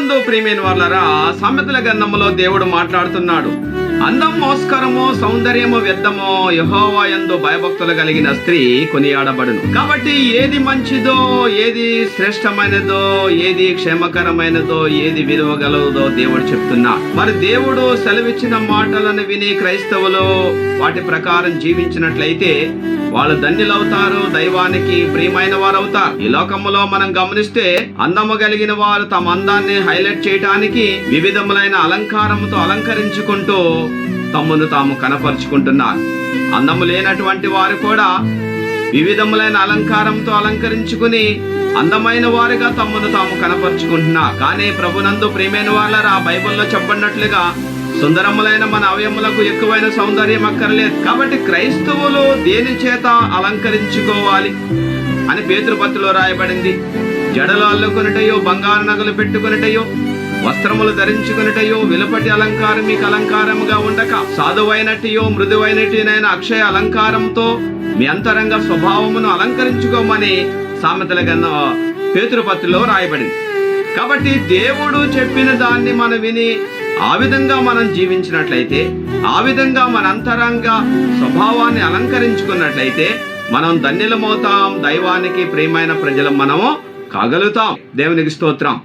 ప్రభునందు ప్రియమైన వాళ్ళరా, సామెతల గ్రంథములో దేవుడు మాట్లాడుతున్నాడు. అందం మోస్కరమో సౌందర్యము వ్యర్థమో, యెహోవా యందు భయభక్తులు కలిగిన స్త్రీ కొనియాడబడును. కాబట్టి ఏది మంచిదో, ఏది శ్రేష్టమైనదో, ఏది క్షేమకరమైనదో, ఏది విలువ గలదో దేవుడు చెప్తున్నాడు. మరి దేవుడు సెలవిచ్చిన మాటలను విని క్రైస్తవులు వాటి ప్రకారం జీవించినట్లయితే వాళ్ళు ధన్యులవుతారు, దైవానికి ప్రియమైన వారు అవుతారు. ఈ లోకములో మనం గమనిస్తే అందము కలిగిన వారు తమ అందాన్ని హైలైట్ చేయడానికి వివిధములైన అలంకారముతో అలంకరించుకుంటూ తమను తాము కనపరుచుకుంటున్నారు. అందము లేనటువంటి వారు కూడా వివిధములైన అలంకారంతో అలంకరించుకుని అందమైన వారుగా తమను తాము కనపరుచుకుంటున్నారు. కానీ ప్రభునందు ప్రియమైన వాళ్ళరా, బైబిల్లో చెప్పబడినట్లుగా సుందరములైన మన అవయములకు ఎక్కువైన సౌందర్యం అక్కర్లేదు. కాబట్టి క్రైస్తవులు దేని చేత అలంకరించుకోవాలి అని పేతురు పత్రికలో రాయబడింది. జడలు అల్లుకొనుటయో, బంగారు నగలు పెట్టుకొనుటయో, వస్త్రములు ధరించుకొనుటయో, వెలుపటి అలంకారం మీకు అలంకారముగా ఉండక సాధువైనటియో మృదువైనటినైన అక్షయ అలంకారంతో మీ అంతరంగ స్వభావమును అలంకరించుకోమని సామెతల గ్రంథం పేతురు పత్రికలో రాయబడింది. కాబట్టి దేవుడు చెప్పిన దాన్ని మనం విని ఆ విధంగా మనం జీవించినట్లయితే, ఆ విధంగా మన అంతరంగ స్వభావాన్ని అలంకరించుకున్నట్లయితే మనం ధన్యులమవుతాం, దైవానికి ప్రియమైన ప్రజలు మనము కాగలుగుతాం. దేవునికి స్తోత్రం.